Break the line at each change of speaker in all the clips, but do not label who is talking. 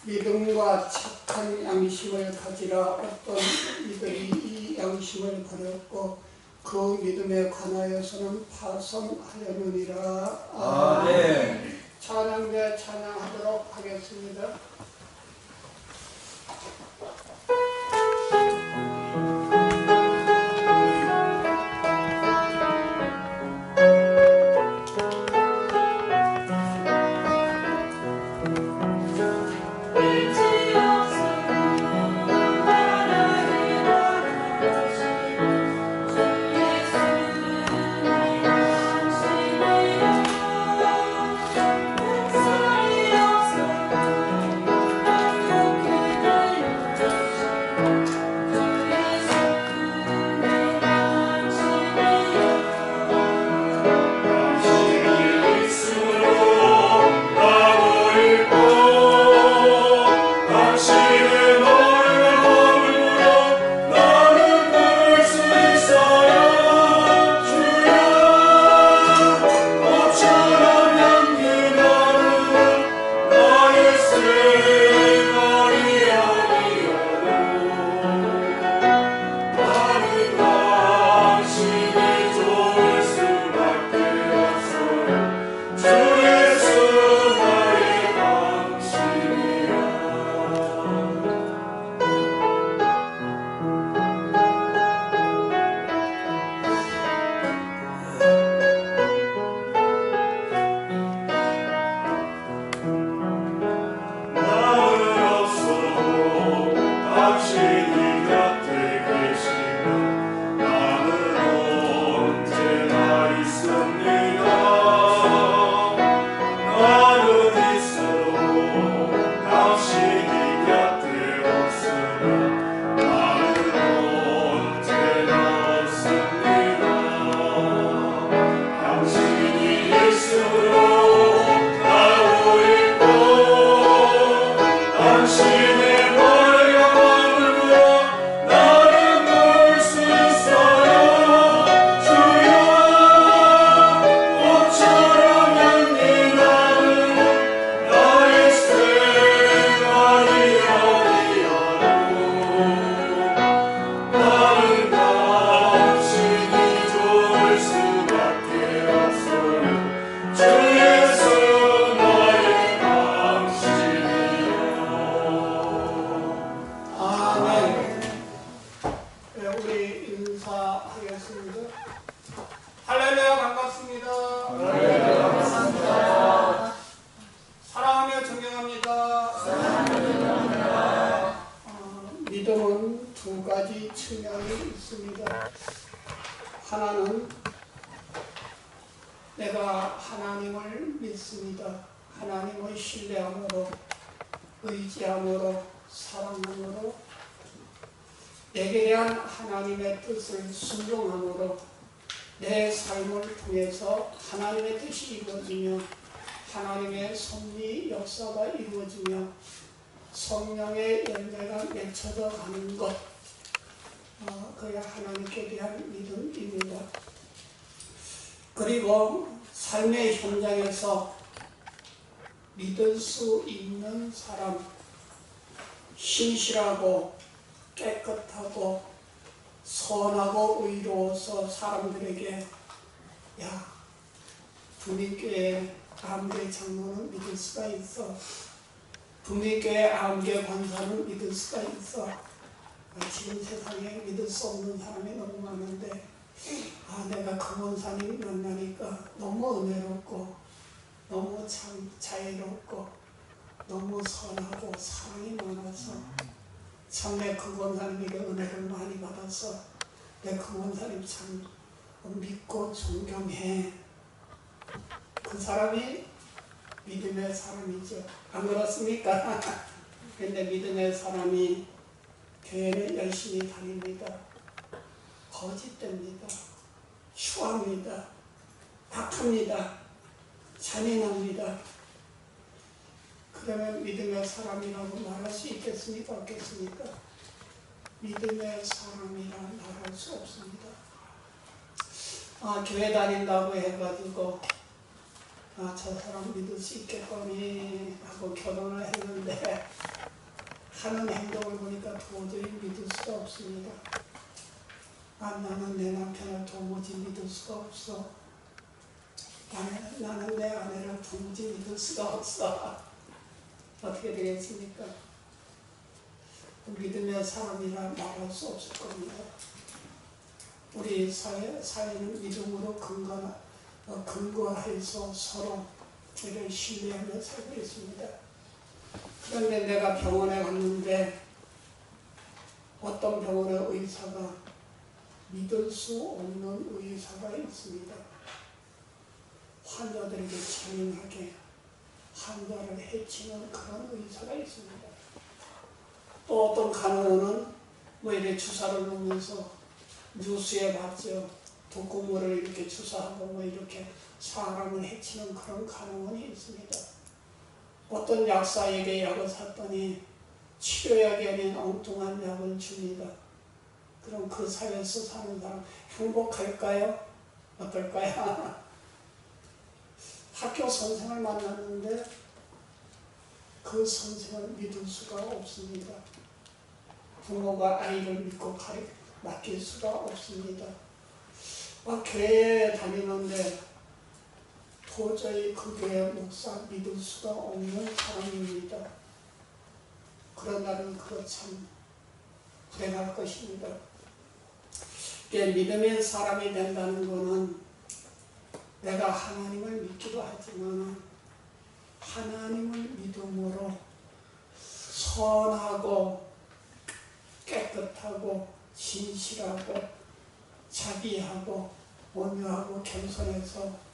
믿음과 착한 양심을 가지라. 어떤 이들이 이 양심을 버렸고 그 믿음에 관하여서는 파선하려느니라. 아멘. 찬양대 찬양하도록 하겠습니다. 믿음은 두 가지 측면이 있습니다. 하나는 내가 하나님을 믿습니다. 하나님을 신뢰함으로, 의지함으로, 사랑함으로, 내게 대한 하나님의 뜻을 순종함으로 내 삶을 통해서 하나님의 뜻이 이루어지며 하나님의 섭리 역사가 이루어지며 성령의 열매가 맺혀져 가는 것, 그야 하나님께 대한 믿음입니다. 그리고 삶의 현장에서 믿을 수 있는 사람, 신실하고 깨끗하고 선하고 의로워서 사람들에게 야, 부민교회 암계 장로는 믿을 수가 있어, 부민교회 암계 권사는 믿을 수가 있어. 지금 세상에 믿을 수 없는 사람이 너무 많은데 내가 그 권사님 만나니까 너무 은혜롭고 너무 참 자애롭고 너무 선하고 사랑이 많아서 참 내 그 권사님에게 은혜를 많이 받아서 내 그 권사님 참 믿고 존경해. 그 사람이 믿음의 사람이죠. 안 그렇습니까? 근데 믿음의 사람이 교회를 열심히 다닙니다. 거짓됩니다. 추합니다. 악합니다. 잔인합니다. 그러면 믿음의 사람이라고 말할 수 있겠습니까? 없겠습니까? 믿음의 사람이라 말할 수 없습니다. 교회 다닌다고 해가지고 저 사람 믿을 수 있겠거니 하고 결혼을 했는데 하는 행동을 보니까 도저히 믿을 수가 없습니다. 나는 내 남편을 도무지 믿을 수가 없어. 나는 내 아내를 도무지 믿을 수가 없어. 어떻게 되겠습니까? 믿음의 사람이라 말할 수 없을 겁니다. 우리 사회는 믿음으로 근거해서 서로 이를 신뢰하며 살고 있습니다. 그런데 내가 병원에 갔는데 어떤 병원의 의사가 믿을 수 없는 의사가 있습니다. 환자들에게 잔인하게 환자를 해치는 그런 의사가 있습니다. 또 어떤 간호는 이렇게 주사를 놓으면서 뉴스에 봤죠. 독극물을 이렇게 주사하고 이렇게 사람을 해치는 그런 간호원이 있습니다. 어떤 약사에게 약을 샀더니 치료약이 아닌 엉뚱한 약을 줍니다. 그럼 그 사회에서 사는 사람 행복할까요? 어떨까요? 학교 선생을 만났는데 그 선생을 믿을 수가 없습니다. 부모가 아이를 믿고 맡길 수가 없습니다. 교회에 다니는데 도저히 그 교회 목사 믿을 수가 없는 사람입니다. 그런 날은 그거 참 불행할 것입니다. 믿음의 사람이 된다는 것은 내가 하나님을 믿기도 하지만 하나님을 믿음으로 선하고 깨끗하고 진실하고 자비하고 온유하고 겸손해서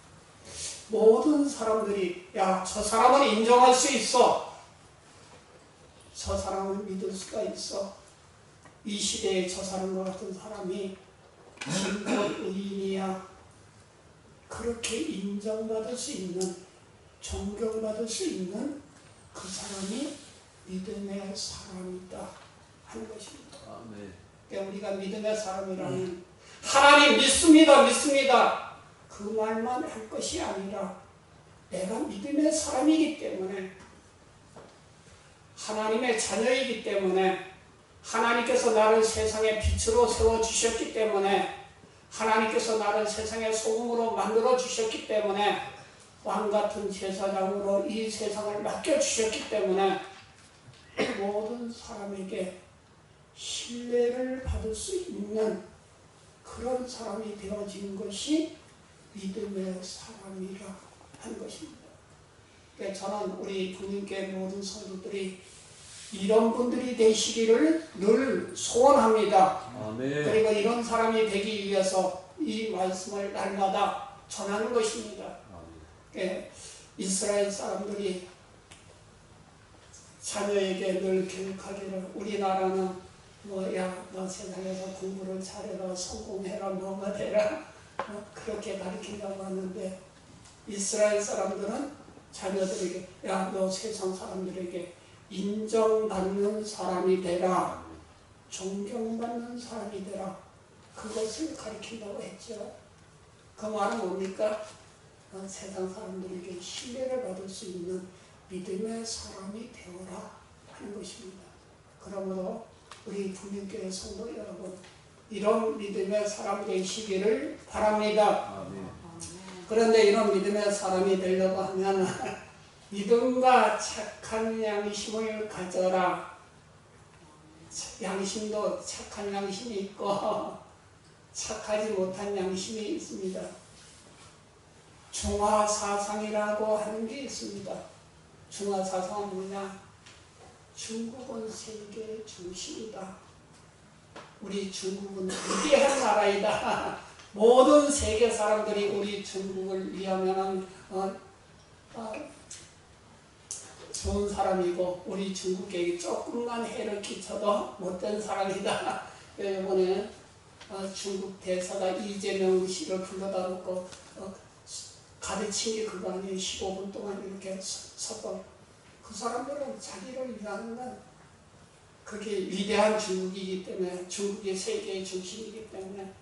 모든 사람들이 저 사람은 인정할 수 있어. 저 사람을 믿을 수가 있어. 이 시대에 저 사람과 같은 사람이 진짜 의인이야. 그렇게 인정받을 수 있는, 존경받을 수 있는 그 사람이 믿음의 사람이다 하는 것입니다. 그러니까 우리가 믿음의 사람이라면 하나님 믿습니다. 그 말만 할 것이 아니라 내가 믿음의 사람이기 때문에, 하나님의 자녀이기 때문에, 하나님께서 나를 세상의 빛으로 세워주셨기 때문에, 하나님께서 나를 세상의 소금으로 만들어주셨기 때문에, 왕같은 제사장으로 이 세상을 맡겨주셨기 때문에 모든 사람에게 신뢰를 받을 수 있는 그런 사람이 되어지는 것이 믿음의 사람이라 하는 것입니다. 그러니까 저는 우리 국민교회 모든 성도들이 이런 분들이 되시기를 늘 소원합니다. 아멘. 그리고 이런 사람이 되기 위해서 이 말씀을 날마다 전하는 것입니다. 그러니까 이스라엘 사람들이 자녀에게 늘 교육하기를, 우리나라는 너 세상에서 공부를 잘해라, 성공해라, 뭐가 되라, 그렇게 가르친다고 하는데, 이스라엘 사람들은 자녀들에게 너 세상 사람들에게 인정받는 사람이 되라, 존경받는 사람이 되라, 그것을 가르친다고 했죠. 그 말은 뭡니까? 세상 사람들에게 신뢰를 받을 수 있는 믿음의 사람이 되어라 하는 것입니다. 그러므로 우리 국민교회 성도 여러분, 이런 믿음의 사람 되시기를 바랍니다. 아멘. 그런데 이런 믿음의 사람이 되려고 하면 믿음과 착한 양심을 가져라. 양심도 착한 양심이 있고 착하지 못한 양심이 있습니다. 중화사상이라고 하는 게 있습니다. 중화사상은 뭐냐? 중국은 세계의 중심이다. 우리 중국은 위대한 나라이다. 모든 세계 사람들이 우리 중국을 위하면 좋은 사람이고, 우리 중국에게 조금만 해를 끼쳐도 못된 사람이다. 이번에 중국 대사가 이재명 씨를 불러다 놓고 가르친 게 그거 아니에요. 15분 동안 이렇게 섰던 그 사람들은 자기를 위하는 건 그게 위대한 중국이기 때문에, 중국이 세계의 중심이기 때문에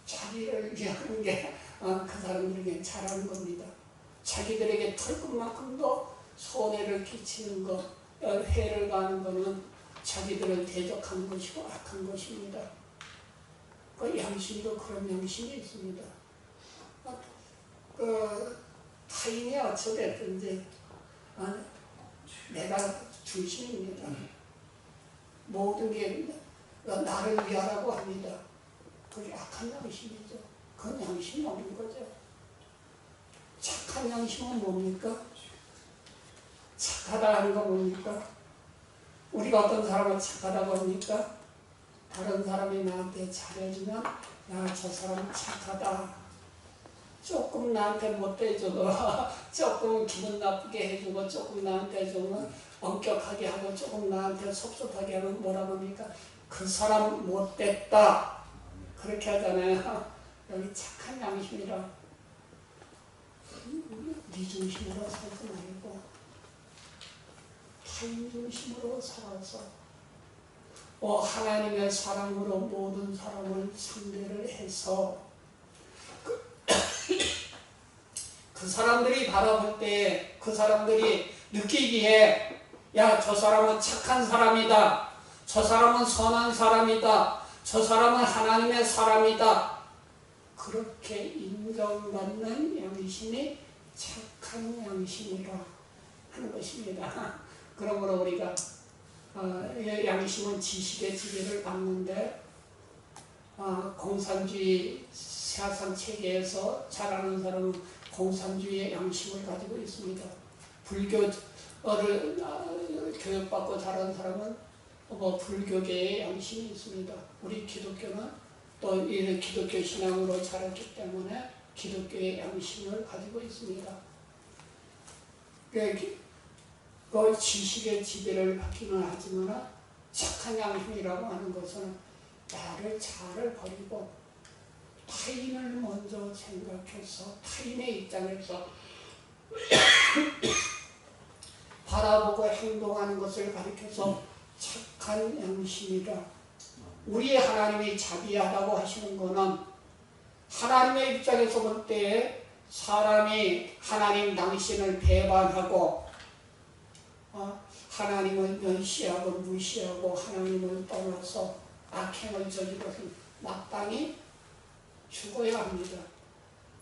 자기를 위하는 게 그 사람들에게 잘하는 겁니다. 자기들에게 털끝만큼도 손해를 끼치는 것, 해를 가는 것은 자기들을 대적하는 것이고 악한 것입니다. 그 양심도 그런 양심이 있습니다. 타인이 어찌됐든지 내가 중심입니다. 모든 게 나를 위하라고 합니다. 그게 악한 양심이죠. 그건 양심이 없는 거죠. 착한 양심은 뭡니까? 착하다 하는 건 뭡니까? 우리가 어떤 사람을 착하다고 합니까? 다른 사람이 나한테 잘해주면 저 사람 착하다. 조금 나한테 못해줘도 조금 기분 나쁘게 해주고 조금 나한테 좀 엄격하게 하고 조금 나한테 섭섭하게 하면 뭐라고 합니까? 그 사람 못됐다. 그렇게 하잖아요. 여기 착한 양심이라 네 중심으로 살지 말고 타인 중심으로 살아서 하나님의 사랑으로 모든 사람을 상대를 해서 그 사람들이 바라볼 때 그 사람들이 느끼기에 저 사람은 착한 사람이다. 저 사람은 선한 사람이다. 저 사람은 하나님의 사람이다. 그렇게 인정받는 양심이 착한 양심이라 하는 것입니다. 그러므로 우리가 양심은 지식의 지배를 받는데 공산주의 사상체계에서 자라는 사람은 공산주의의 양심을 가지고 있습니다. 불교를 교육받고 자란 사람은 불교계의 양심이 있습니다. 우리 기독교는 또 이 기독교 신앙으로 자랐기 때문에 기독교의 양심을 가지고 있습니다. 그 지식의 지배를 받기는 하지만 착한 양심이라고 하는 것은 나를 자아를 버리고 타인을 먼저 생각해서 타인의 입장에서 바라보고 행동하는 것을 가리켜서 착한 양심이다. 우리 하나님이 자비하다고 하시는 것은 하나님의 입장에서 볼 때 사람이 하나님 당신을 배반하고 하나님을 멸시하고 무시하고 하나님을 떠나서 악행을 저지르면 마땅히 죽어야 합니다.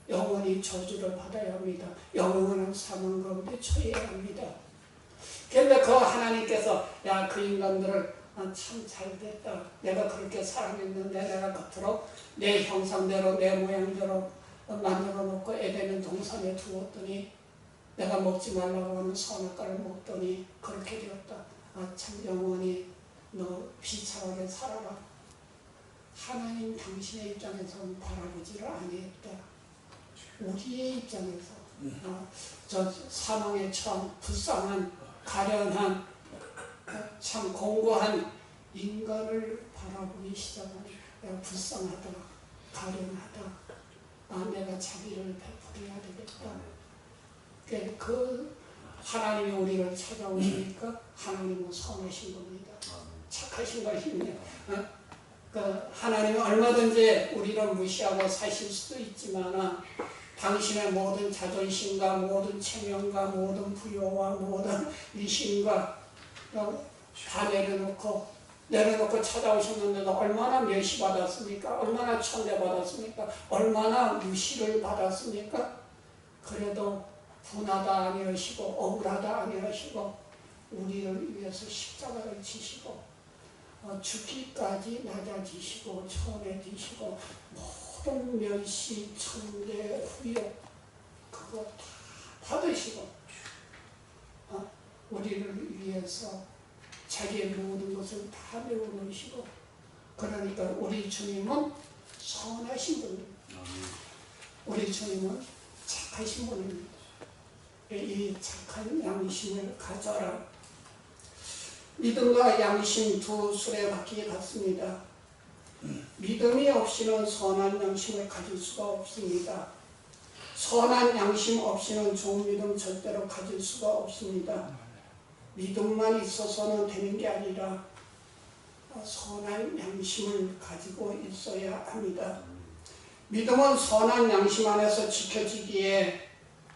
영원히 저주를 받아야 합니다. 영원한 사망 가운데 처해야 합니다. 그런데 그 하나님께서 그 인간들을 참 잘됐다. 내가 그렇게 사랑했는데 내가 겉으로 내 형상대로 내 모양대로 만들어 놓고 에덴의 동산에 두었더니 내가 먹지 말라고 하는 선악과를 먹더니 그렇게 되었다. 참 영원히 너 비참하게 살아라. 하나님 당신의 입장에서는 바라보지를 아니했다. 우리의 입장에서 저 사망에 처한 불쌍한 가련한 참 공고한 인간을 바라보기 시작하니 불쌍하다, 가련하다. 내가 자비를 베풀어야 되겠다. 그 하나님이 우리를 찾아오시니까 하나님은 선하신 겁니다. 착하신 것입니다. 하나님은 얼마든지 우리를 무시하고 사실 수도 있지만 당신의 모든 자존심과 모든 체면과 모든 부여와 모든 위신과 다 내려놓고 찾아오셨는데도 얼마나 멸시받았습니까? 얼마나 천대받았습니까? 얼마나 무시를 받았습니까? 그래도 분하다 아니하시고 억울하다 아니하시고 우리를 위해서 십자가를 지시고 죽기까지 낮아지시고 천해지시고 모든 멸시, 천대, 후욕 그거 다 받으시고 우리를 위해서 자기의 모든 것을 다 내어놓으시고 그러니까 우리 주님은 선하신 분입니다. 우리 주님은 착하신 분입니다. 이 착한 양심을 가져라. 믿음과 양심 두 수레바퀴 같습니다. 믿음이 없이는 선한 양심을 가질 수가 없습니다. 선한 양심 없이는 좋은 믿음 절대로 가질 수가 없습니다. 믿음만 있어서는 되는 게 아니라 선한 양심을 가지고 있어야 합니다. 믿음은 선한 양심 안에서 지켜지기에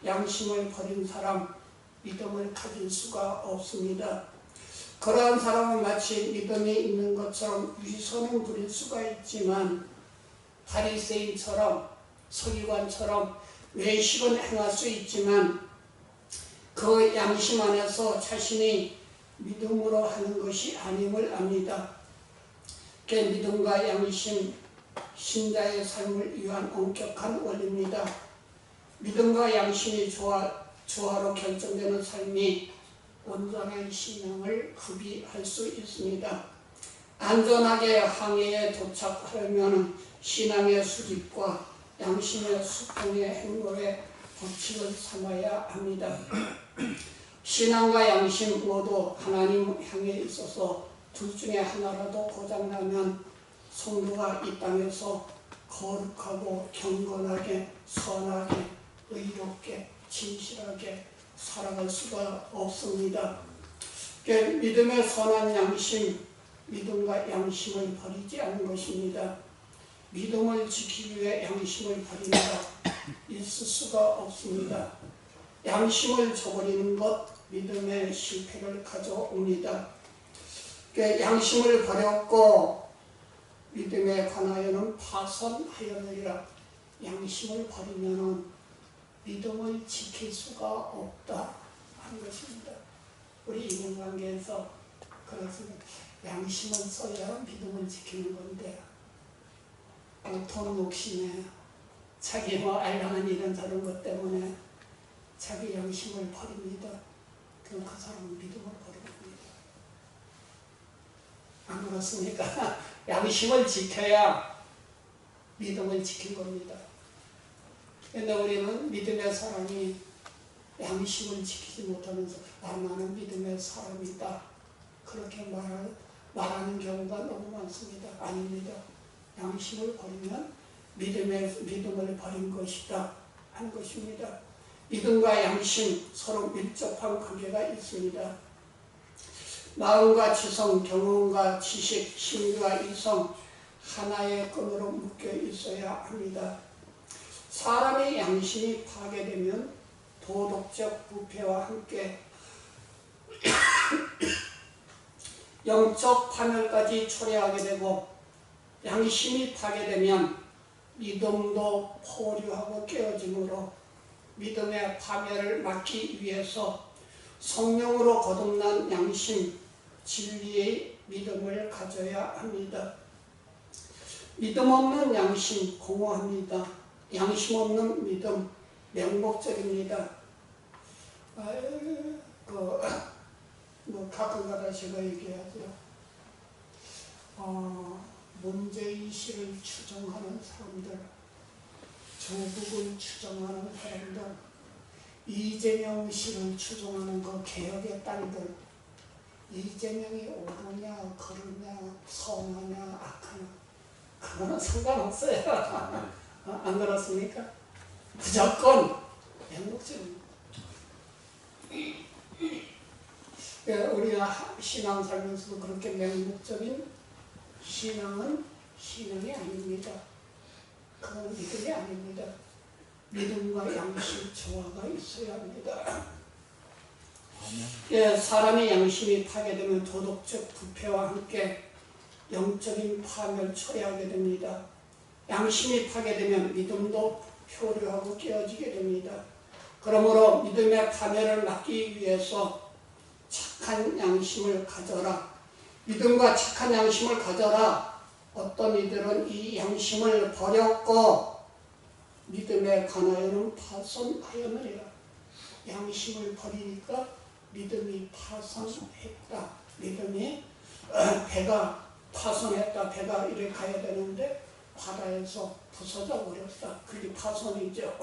양심을 버린 사람 믿음을 가질 수가 없습니다. 그러한 사람은 마치 믿음이 있는 것처럼 위선을 부릴 수가 있지만 바리새인처럼 서기관처럼 외식은 행할 수 있지만 그 양심 안에서 자신이 믿음으로 하는 것이 아님을 압니다. 그 믿음과 양심, 신자의 삶을 위한 엄격한 원리입니다. 믿음과 양심이 조화로 결정되는 삶이 온전한 신앙을 구비할 수 있습니다. 안전하게 항해에 도착하려면 신앙의 수집과 양심의 수평의 행로의 법칙을 삼아야 합니다. 신앙과 양심 모두 하나님 향해 있어서 둘 중에 하나라도 고장나면 성도가 이 땅에서 거룩하고 경건하게 선하게 의롭게 진실하게 살아갈 수가 없습니다. 믿음의 선한 양심, 믿음과 양심을 버리지 않는 것입니다. 믿음을 지키기 위해 양심을 버린다 있을 수가 없습니다. 양심을 저버리는 것, 믿음의 실패를 가져옵니다. 양심을 버렸고 믿음에 관하여는 파선하였느니라. 양심을 버리면 믿음을 지킬 수가 없다 하는 것입니다. 우리 인간관계에서 그렇습니다. 양심을 써야 믿음을 지키는 건데 돈 욕심에 자기 알량한 이런 저런 것 때문에 자기 양심을 버립니다. 그럼 그 사람은 믿음을 버리는 겁니다. 안 그렇습니까? 양심을 지켜야 믿음을 지킨 겁니다. 그런데 우리는 믿음의 사람이 양심을 지키지 못하면서 나는 믿음의 사람이다 그렇게 말하는 경우가 너무 많습니다. 아닙니다. 양심을 버리면 믿음을 버린 것이다 하는 것입니다. 믿음과 양심 서로 밀접한 관계가 있습니다. 마음과 지성, 경험과 지식, 심리와 이성 하나의 끈으로 묶여 있어야 합니다. 사람의 양심이 파괴되면 도덕적 부패와 함께 영적 파멸까지 초래하게 되고 양심이 파괴되면 믿음도 포류하고 깨어짐으로 믿음의 파멸을 막기 위해서 성령으로 거듭난 양심, 진리의 믿음을 가져야 합니다. 믿음 없는 양심 공허합니다. 양심 없는 믿음 맹목적입니다. 가끔가다 제가 얘기하죠. 문재인씨를 추종하는 사람들, 조국을 추종하는 사람들, 이재명씨를 추종하는 그 개혁의 딸들, 이재명이 옳으냐, 그르냐, 선하냐, 악하냐, 그거는 상관없어요. 안 그렇습니까? 무조건 맹목적입니다. 우리가 신앙 살면서도 그렇게 맹목적인 신앙은 신앙이 아닙니다. 그건 믿음이 아닙니다. 믿음과 양심 조화가 있어야 합니다. 사람의 양심이 파괴되면 도덕적 부패와 함께 영적인 파멸을 초래하게 됩니다. 양심이 파괴되면 믿음도 표류하고 깨어지게 됩니다. 그러므로 믿음의 파멸을 막기 위해서 착한 양심을 가져라. 믿음과 착한 양심을 가져라. 어떤 이들은 이 양심을 버렸고 믿음에 관하여는 파손하였느니라. 양심을 버리니까 믿음이 파손했다. 믿음이 배가 파손했다. 배가 이렇게 가야 되는데 바다에서 부서져 버렸다. 그게 파손이죠.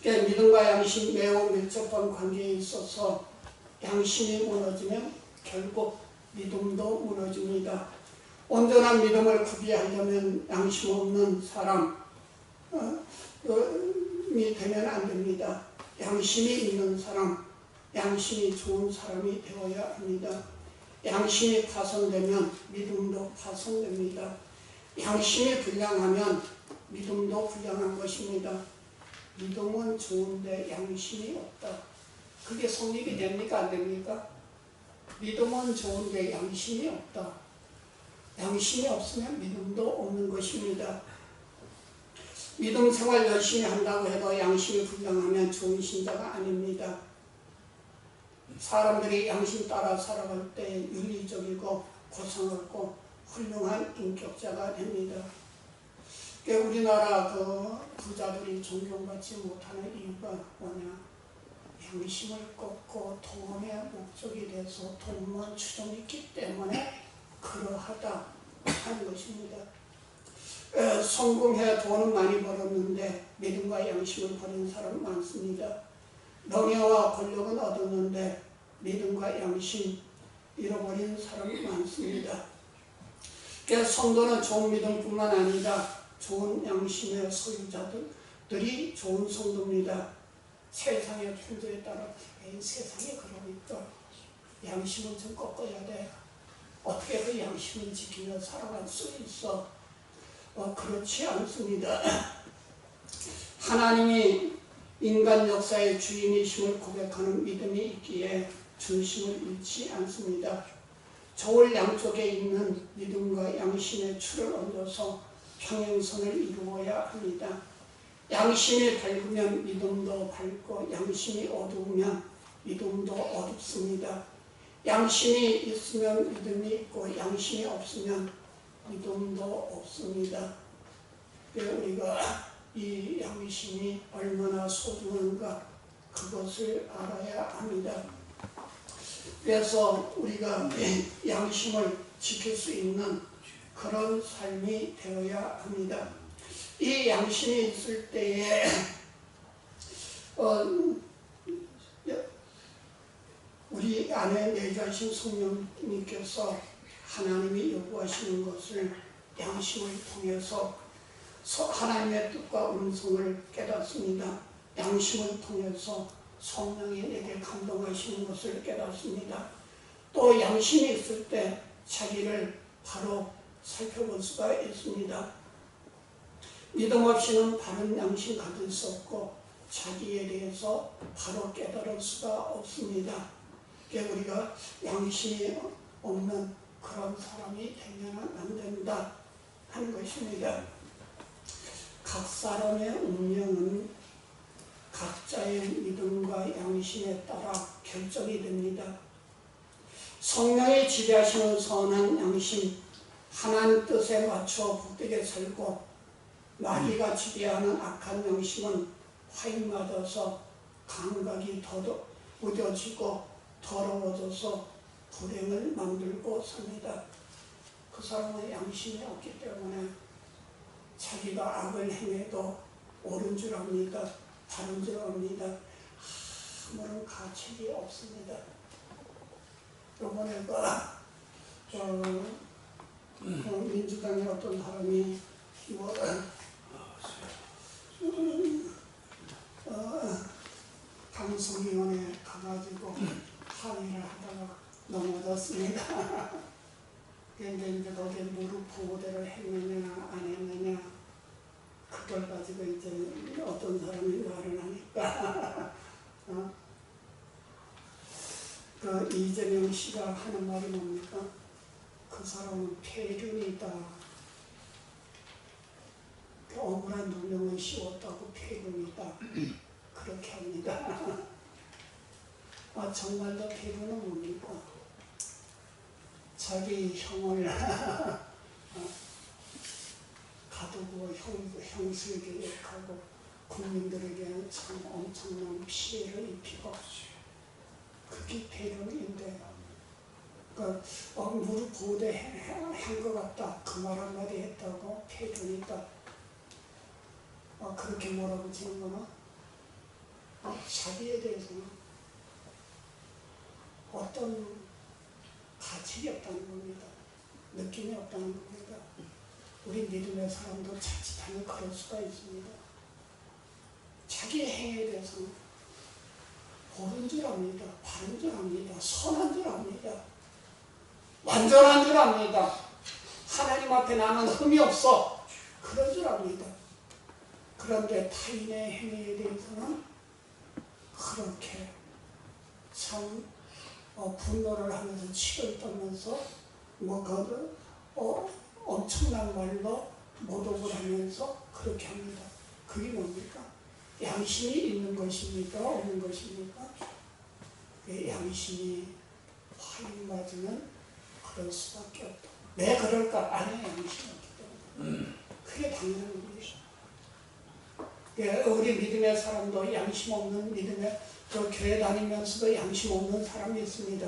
믿음과 양심 매우 밀접한 관계에 있어서 양심이 무너지면 결국 믿음도 무너집니다. 온전한 믿음을 구비하려면 양심 없는 사람이 되면 안 됩니다. 양심이 있는 사람, 양심이 좋은 사람이 되어야 합니다. 양심이 파손되면 믿음도 파손됩니다. 양심이 불량하면 믿음도 불량한 것입니다. 믿음은 좋은데 양심이 없다. 그게 성립이 됩니까? 안 됩니까? 믿음은 좋은데 양심이 없다. 양심이 없으면 믿음도 없는 것입니다. 믿음 생활 열심히 한다고 해도 양심이 불량하면 좋은 신자가 아닙니다. 사람들이 양심 따라 살아갈 때 윤리적이고 고상하고 훌륭한 인격자가 됩니다. 우리나라 부자들이 존경받지 못하는 이유가 뭐냐? 양심을 꺾고 돈의 목적이 돼서 돈만 추종했기 때문에 그러하다 하는 것입니다. 성공해 돈은 많이 벌었는데 믿음과 양심을 버린 사람 많습니다. 명예와 권력은 얻었는데 믿음과 양심 잃어버린 사람이 많습니다. 성도는 좋은 믿음뿐만 아니라 좋은 양심의 소유자들이 좋은 성도입니다. 세상의 풍조에 따라 세상이 그러니까 양심은 좀 꺾어야 돼. 어떻게 그 양심을 지키며 살아갈 수 있어? 그렇지 않습니다. 하나님이 인간 역사의 주인이심을 고백하는 믿음이 있기에 중심을 잃지 않습니다. 저울 양쪽에 있는 믿음과 양심의 줄을 얹어서 평행선을 이루어야 합니다. 양심이 밝으면 믿음도 밝고 양심이 어두우면 믿음도 어둡습니다. 양심이 있으면 믿음이 있고 양심이 없으면 믿음도 없습니다. 우리가 이 양심이 얼마나 소중한가 그것을 알아야 합니다. 그래서 우리가 양심을 지킬 수 있는 그런 삶이 되어야 합니다. 이 양심이 있을 때에 우리 안에 내주하신 성령님께서 하나님이 요구하시는 것을 양심을 통해서 하나님의 뜻과 음성을 깨닫습니다. 양심을 통해서 성령이 내게 감동하시는 것을 깨닫습니다. 또 양심이 있을 때 자기를 바로 살펴볼 수가 있습니다. 믿음 없이는 바른 양심 가질 수 없고 자기에 대해서 바로 깨달을 수가 없습니다. 우리가 양심이 없는 그런 사람이 되면 안 된다 하는 것입니다. 각 사람의 운명은 각자의 믿음과 양심에 따라 결정이 됩니다. 성령이 지배하시는 선한 양심, 하나님 뜻에 맞춰 복되게 살고 마귀가 지배하는 악한 양심은 화인 맞아서 감각이 무뎌지고 더러워져서 불행을 만들고 삽니다. 그 사람은 양심이 없기 때문에 자기가 악을 행해도 옳은 줄 압니다. 바른 줄 압니다. 아무런 가책이 없습니다. 이번에 민주당의 어떤 사람이 방송위원회에 가가지고 항의를 하다가 넘어졌습니다. 근데 이제 거기에 무릎 보호대를 했느냐 안 했느냐 그걸 가지고 이제 어떤 사람이 말을 하니까 그 이재명 씨가 하는 말이 뭡니까? 그 사람은 폐륜이다. 억울한 누명을 씌웠다고 폐륜이다. 그렇게 합니다. 정말로 폐륜은 뭡니까? 자기 형을 가두고 형수에게 욕하고 국민들에게 참 엄청난 피해를 입히고 그게 폐륜인데 그러니까 무릎 보호대 한 것 같다. 그 말 한마디 했다고 폐륜이다. 그렇게 뭐라고 지는 거나 자기에 대해서는 어떤 가책이 없다는 겁니다. 느낌이 없다는 겁니다. 우리 믿음의 사람도 자칫하면 그럴 수가 있습니다. 자기 행위에 대해서는 옳은 줄 압니다. 바른 줄 압니다. 선한 줄 압니다. 완전한 줄 압니다. 하나님 앞에 나는 흠이 없어. 그런 줄 압니다. 그런데 타인의 행위에 대해서는 그렇게 참 분노를 하면서 치를 떨면서 엄청난 말로 모독을 하면서 그렇게 합니다. 그게 뭡니까? 양심이 있는 것입니까? 없는 것입니까? 양심이 화인맞으면 그럴 수밖에 없다. 왜 그럴까? 안에 양심이 없기 때문에. 그게 당연한 일이죠. 우리 믿음의 사람도 양심 없는 믿음의 교회 다니면서도 양심 없는 사람이 있습니다.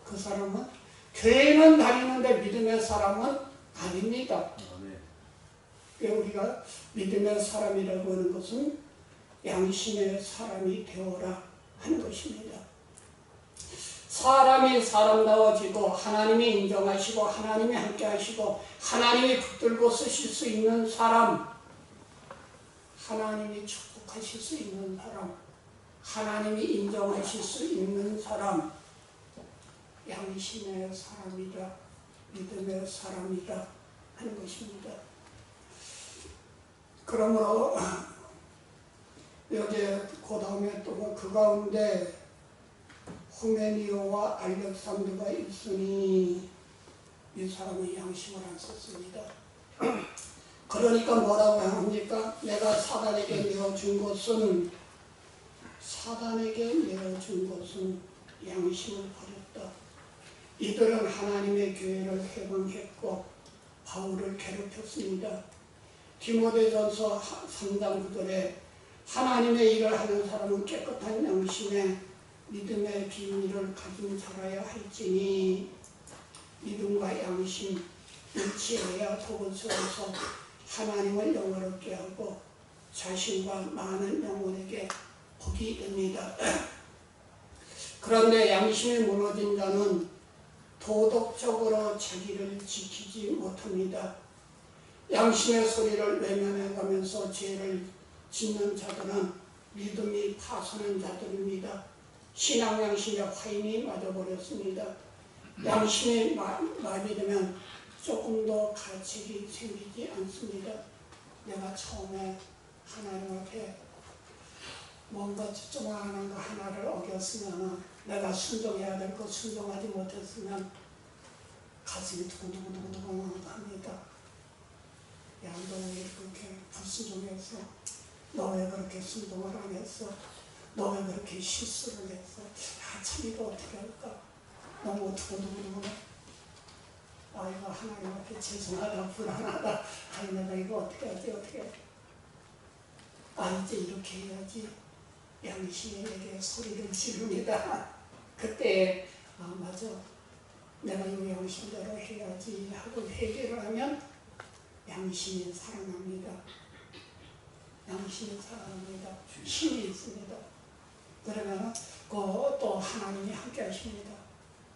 그 사람은 교회는 다니는데 믿음의 사람은 아닙니다. 우리가 믿음의 사람이라고 하는 것은 양심의 사람이 되어라 하는 것입니다. 사람이 사람다워지고 하나님이 인정하시고 하나님이 함께 하시고 하나님이 붙들고 쓰실 수 있는 사람, 하나님이 축복하실 수 있는 사람, 하나님이 인정하실 수 있는 사람, 양심의 사람이다, 믿음의 사람이다 하는 것입니다. 그러므로 여기 그 다음에 또 그 가운데 후메니오와 알렉산더가 있으니 이 사람은 양심을 안 썼습니다. 그러니까 뭐라고 합니까? 내가 사단에게 내어준 것은 양심을 버렸다. 이들은 하나님의 교회를 해방했고 바울을 괴롭혔습니다. 디모데전서 3장 9절에 하나님의 일을 하는 사람은 깨끗한 양심에 믿음의 비밀을 가진 자라야 할지니 믿음과 양심 일치해야 복을 세워서 하나님을 영화롭게 하고 자신과 많은 영혼에게 복이 됩니다. 그런데 양심이 무너진 자는 도덕적으로 자기를 지키지 못합니다. 양심의 소리를 외면해가면서 죄를 짓는 자들은 믿음이 파손한 자들입니다. 신앙 양심의 화인이 맞아버렸습니다. 양심이 마비되면 조금도 가책이 생기지 않습니다. 내가 처음에 하나님 앞에 뭔가 조그마한 거 하나를 어겼으면 내가 순종해야 될 거 순종하지 못했으면 가슴이 두근두근두근두근 합니다. 야, 너 왜 그렇게 불순종했어? 너 왜 그렇게 순종을 안 했어? 너 왜 그렇게 실수를 했어? 참 이거 어떻게 할까? 너무 두근두근두근. 이거 하나님 앞에 죄송하다, 불안하다. 내가 이거 어떻게 하지, 어떻게. 이제 이렇게 해야지. 양심이 내게 소리를 지릅니다. 그때 맞아. 내가 이 양심대로 해야지 하고 회개를 하면 양심이 살아납니다. 양심이 살아납니다. 힘이 있습니다. 그러면 또 하나님이 함께 하십니다.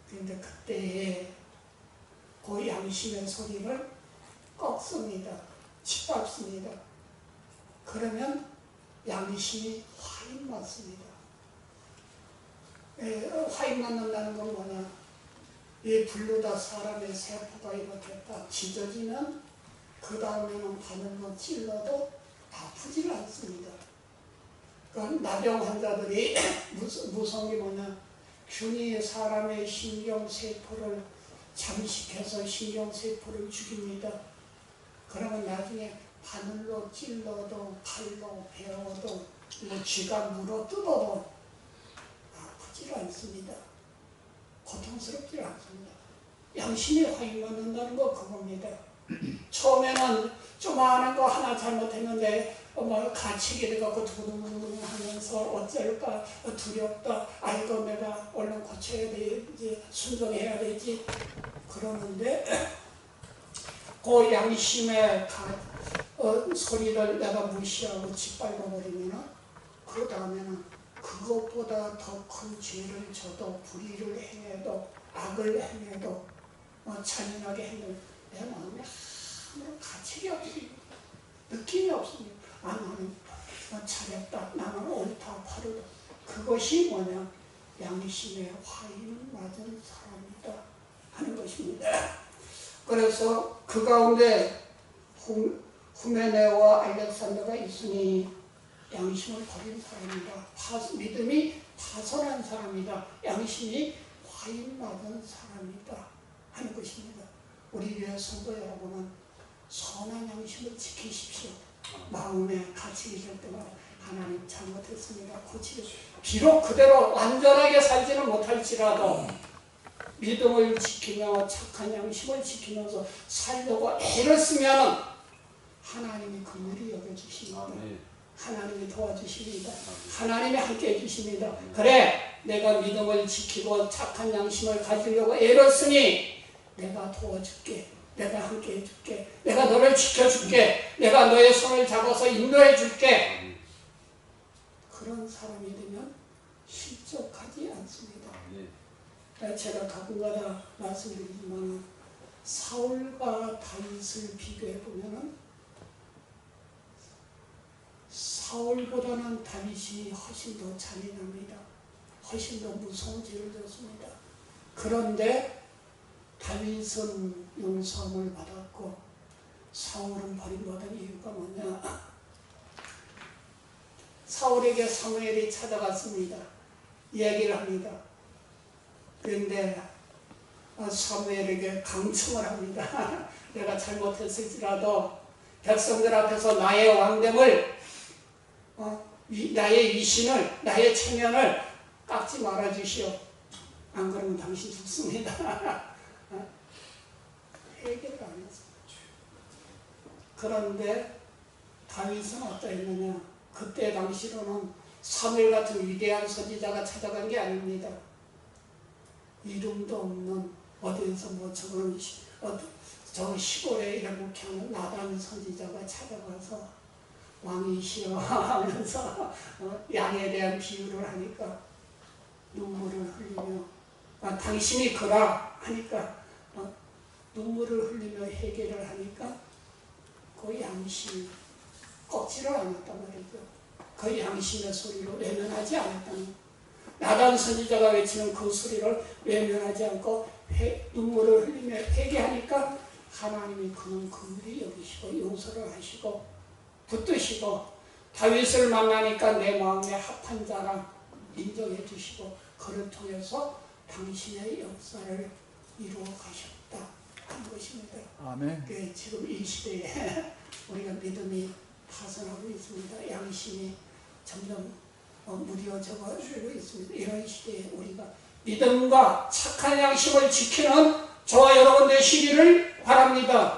그런데 그때 그 양심의 소리를 꺾습니다. 짓밟습니다. 그러면 양심이 화인 맞습니다. 화인 맞는다는 건 뭐냐? 이 불르다 사람의 세포가 이렇게 딱 찢어지면 그 다음에는 바늘로 찔러도 아프지가 않습니다. 그러니까 나병 환자들이 무서운 게 뭐냐? 균이 사람의 신경세포를 잠식해서 신경세포를 죽입니다. 그러면 나중에 바늘로 찔러도 칼로 베어도 쥐가 물어 뜯어도 아프지 않습니다. 고통스럽지 않습니다. 양심이 화인 맞는다는 거 그겁니다. 처음에는 조그마한 거 하나 잘못했는데 가책이 돼갖고 두근두근 하면서 어쩔까 두렵다. 이거 내가 얼른 고쳐야 되지, 순종해야 되지. 그러는데 그 양심의 소리를 내가 무시하고 짓밟아버리면 그 다음에는 그것보다 더 큰 죄를 져도 불의를 행해도 악을 행해도 잔인하게 행해도 내 마음에 아무런 가책이 없습니다. 느낌이 없습니다. 나는 잘했다. 나는 옳다. 바르다. 그것이 뭐냐? 양심의 화인 맞은 사람이다 하는 것입니다. 그래서 그 가운데 후메네와 알렉산더가 있으니 양심을 버린 사람이다. 믿음이 파손한 사람이다. 양심이 하인받은 사람이다 하는 것입니다. 우리 교회 성도 여러분은 선한 양심을 지키십시오. 마음에 갇히기 될 때마다 하나님 잘못했습니다. 고치십시오. 비록 그대로 완전하게 살지는 못할지라도 믿음을 지키며 착한 양심을 지키면서 살려고 애를 쓰면 하나님이 긍휼히 여겨주십니다. 하나님이 도와주십니다. 하나님이 함께 해주십니다. 그래, 내가 믿음을 지키고 착한 양심을 가지려고 애를 쓰니 내가 도와줄게. 내가 함께 해줄게. 내가 너를 지켜줄게. 내가 너의 손을 잡아서 인도해줄게. 그런 사람이 되면 실족하지 않습니다. 제가 가끔가다 말씀드리지만 사울과 다윗을 비교해보면 사울보다는 다윗이 훨씬 더 잔인합니다. 훨씬 더 무서운 죄를 졌습니다. 그런데 다윗은 용서함을 받았고 사울은 버림받은 이유가 뭐냐? 사울에게 사무엘이 찾아갔습니다. 이야기를 합니다. 그런데 사무엘에게 강청을 합니다. 내가 잘못했을지라도 백성들 앞에서 나의 왕됨을 나의 위신을 나의 체면을 깎지 말아주시오. 안 그러면 당신 죽습니다. 회개를 안 했습니다. 그런데 다윗은 어떠했느냐? 그때 당시로는 사무엘 같은 위대한 선지자가 찾아간 게 아닙니다. 이름도 없는 어디에서 저 시골에 이렇게 하는 나단 선지자가 찾아가서 왕이시여 하면서 양에 대한 비유를 하니까 눈물을 흘리며 당신이 그라 하니까 눈물을 흘리며 회개를 하니까 그 양심이 꺾지를 않았단 말이죠. 그 양심의 소리로 외면하지 않았다는 거예요. 나단 선지자가 외치는 그 소리를 외면하지 않고 눈물을 흘리며 회개하니까 하나님이 그는 긍휼히 여기시고 용서를 하시고 붙드시고 다윗을 만나니까 내 마음에 합한 자라 인정해 주시고 그를 통해서 당신의 역사를 이루어 가셨다 하는 것입니다.
아멘.
네, 지금 이 시대에 우리가 믿음이 파산하고 있습니다. 양심이 점점 무뎌져가고 있습니다. 이런 시대에 우리가 믿음과 착한 양심을 지키는 저와 여러분 되시기를 바랍니다.